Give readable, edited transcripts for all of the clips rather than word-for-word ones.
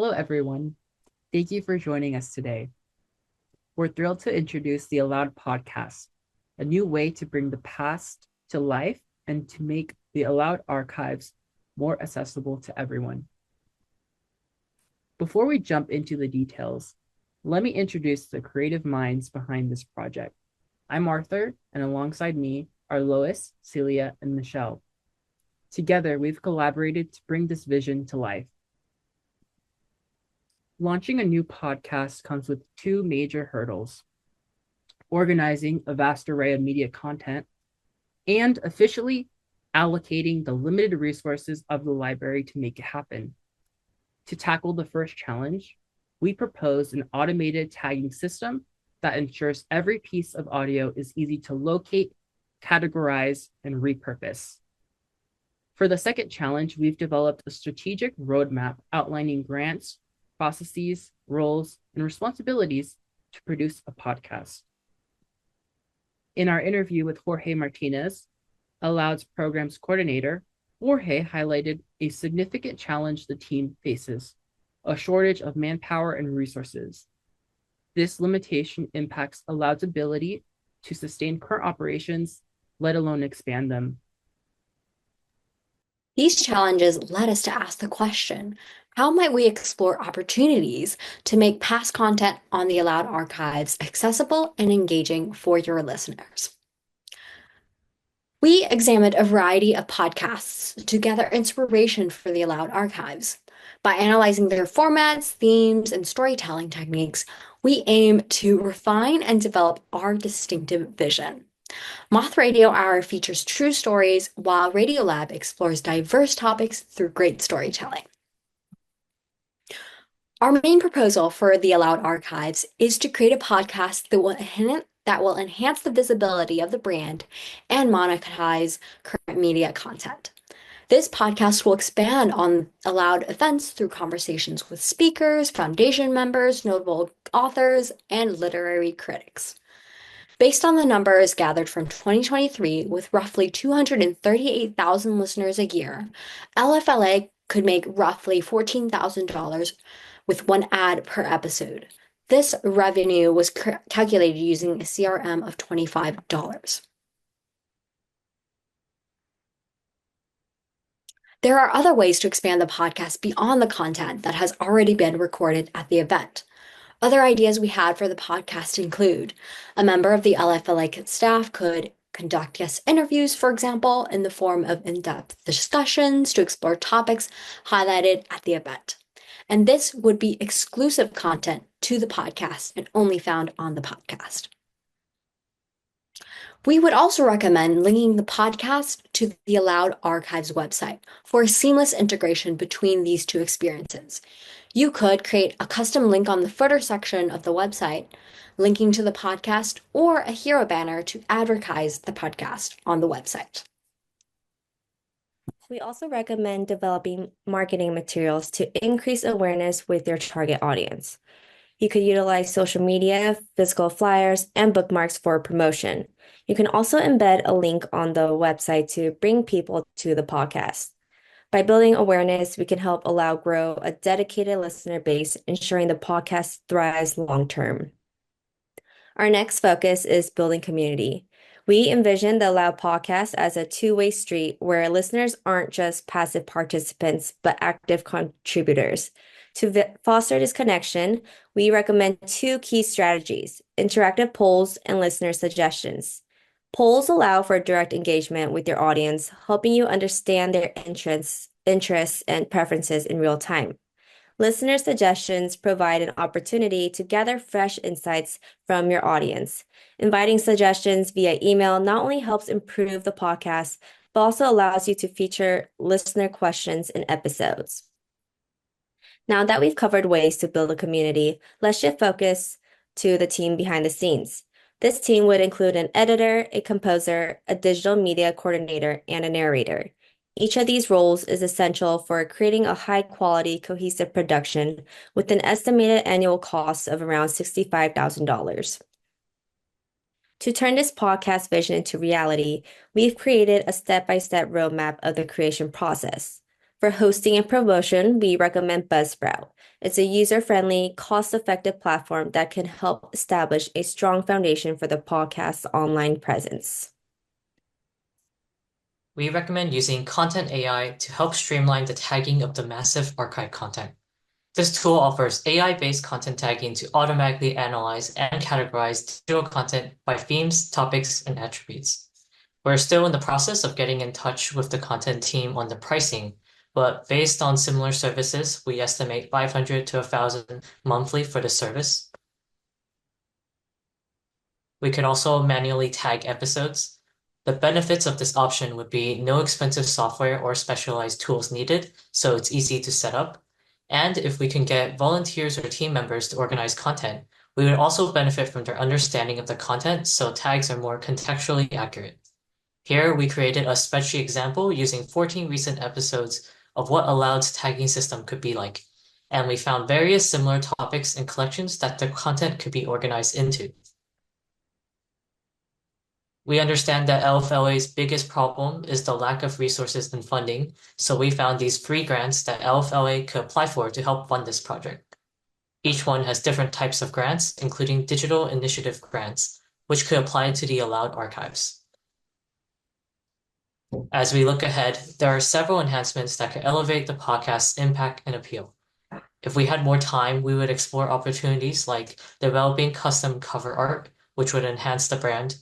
Hello, everyone. Thank you for joining us today. We're thrilled to introduce the ALOUD podcast, a new way to bring the past to life and to make the ALOUD archives more accessible to everyone. Before we jump into the details, let me introduce the creative minds behind this project. I'm Arthur, and alongside me are Lois, Celia, and Michelle. Together, we've collaborated to bring this vision to life. Launching a new podcast comes with two major hurdles: organizing a vast array of media content and officially allocating the limited resources of the library to make it happen. To tackle the first challenge, we propose an automated tagging system that ensures every piece of audio is easy to locate, categorize, and repurpose. For the second challenge, we've developed a strategic roadmap outlining grants, processes, roles, and responsibilities to produce a podcast. In our interview with Jorge Martinez, ALOUD's programs coordinator, Jorge highlighted a significant challenge the team faces: a shortage of manpower and resources. This limitation impacts ALOUD's ability to sustain current operations, let alone expand them. These challenges led us to ask the question, how might we explore opportunities to make past content on the ALOUD archives accessible and engaging for your listeners? We examined a variety of podcasts to gather inspiration for the ALOUD archives. By analyzing their formats, themes, and storytelling techniques, we aim to refine and develop our distinctive vision. Moth Radio Hour features true stories, while Radiolab explores diverse topics through great storytelling. Our main proposal for the ALOUD archives is to create a podcast that will enhance the visibility of the brand and monetize current media content. This podcast will expand on ALOUD events through conversations with speakers, foundation members, notable authors, and literary critics. Based on the numbers gathered from 2023, with roughly 238,000 listeners a year, LFLA could make roughly $14,000 with one ad per episode. This revenue was calculated using a CRM of $25. There are other ways to expand the podcast beyond the content that has already been recorded at the event. Other ideas we had for the podcast include a member of the LFLA staff could conduct guest interviews, for example, in the form of in-depth discussions to explore topics highlighted at the event. And this would be exclusive content to the podcast and only found on the podcast. We would also recommend linking the podcast to the ALOUD Archives website for a seamless integration between these two experiences. You could create a custom link on the footer section of the website, linking to the podcast, or a hero banner to advertise the podcast on the website. We also recommend developing marketing materials to increase awareness with your target audience. You could utilize social media, physical flyers, and bookmarks for promotion. You can also embed a link on the website to bring people to the podcast. By building awareness, we can help ALOUD grow a dedicated listener base, ensuring the podcast thrives long term. Our next focus is building community. We envision the ALOUD podcast as a two-way street where listeners aren't just passive participants, but active contributors. To foster this connection, we recommend two key strategies: interactive polls and listener suggestions. Polls allow for direct engagement with your audience, helping you understand their interests, and preferences in real time. Listener suggestions provide an opportunity to gather fresh insights from your audience. Inviting suggestions via email not only helps improve the podcast, but also allows you to feature listener questions in episodes. Now that we've covered ways to build a community, let's shift focus to the team behind the scenes. This team would include an editor, a composer, a digital media coordinator, and a narrator. Each of these roles is essential for creating a high-quality, cohesive production with an estimated annual cost of around $65,000. To turn this podcast vision into reality, we've created a step-by-step roadmap of the creation process. For hosting and promotion, we recommend Buzzsprout. It's a user-friendly, cost-effective platform that can help establish a strong foundation for the podcast's online presence. We recommend using Content AI to help streamline the tagging of the massive archive content. This tool offers AI-based content tagging to automatically analyze and categorize digital content by themes, topics, and attributes. We're still in the process of getting in touch with the content team on the pricing, but based on similar services, we estimate 500 to 1,000 monthly for the service. We could also manually tag episodes. The benefits of this option would be no expensive software or specialized tools needed, so it's easy to set up. And if we can get volunteers or team members to organize content, we would also benefit from their understanding of the content, so tags are more contextually accurate. Here, we created a spreadsheet example using 14 recent episodes of what ALOUD's tagging system could be like, and we found various similar topics and collections that the content could be organized into. We understand that LFLA's biggest problem is the lack of resources and funding, so we found these free grants that LFLA could apply for to help fund this project. Each one has different types of grants, including digital initiative grants, which could apply to the ALOUD archives. As we look ahead, there are several enhancements that could elevate the podcast's impact and appeal. If we had more time, we would explore opportunities like developing custom cover art, which would enhance the brand,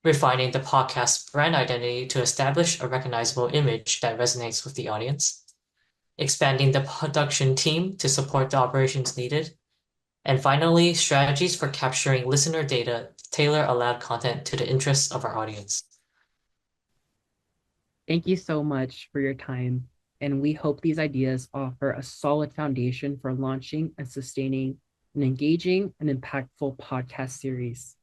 refining the podcast's brand identity to establish a recognizable image that resonates with the audience, expanding the production team to support the operations needed, and finally, strategies for capturing listener data to tailor ALOUD content to the interests of our audience. Thank you so much for your time, and we hope these ideas offer a solid foundation for launching and sustaining an engaging and impactful podcast series.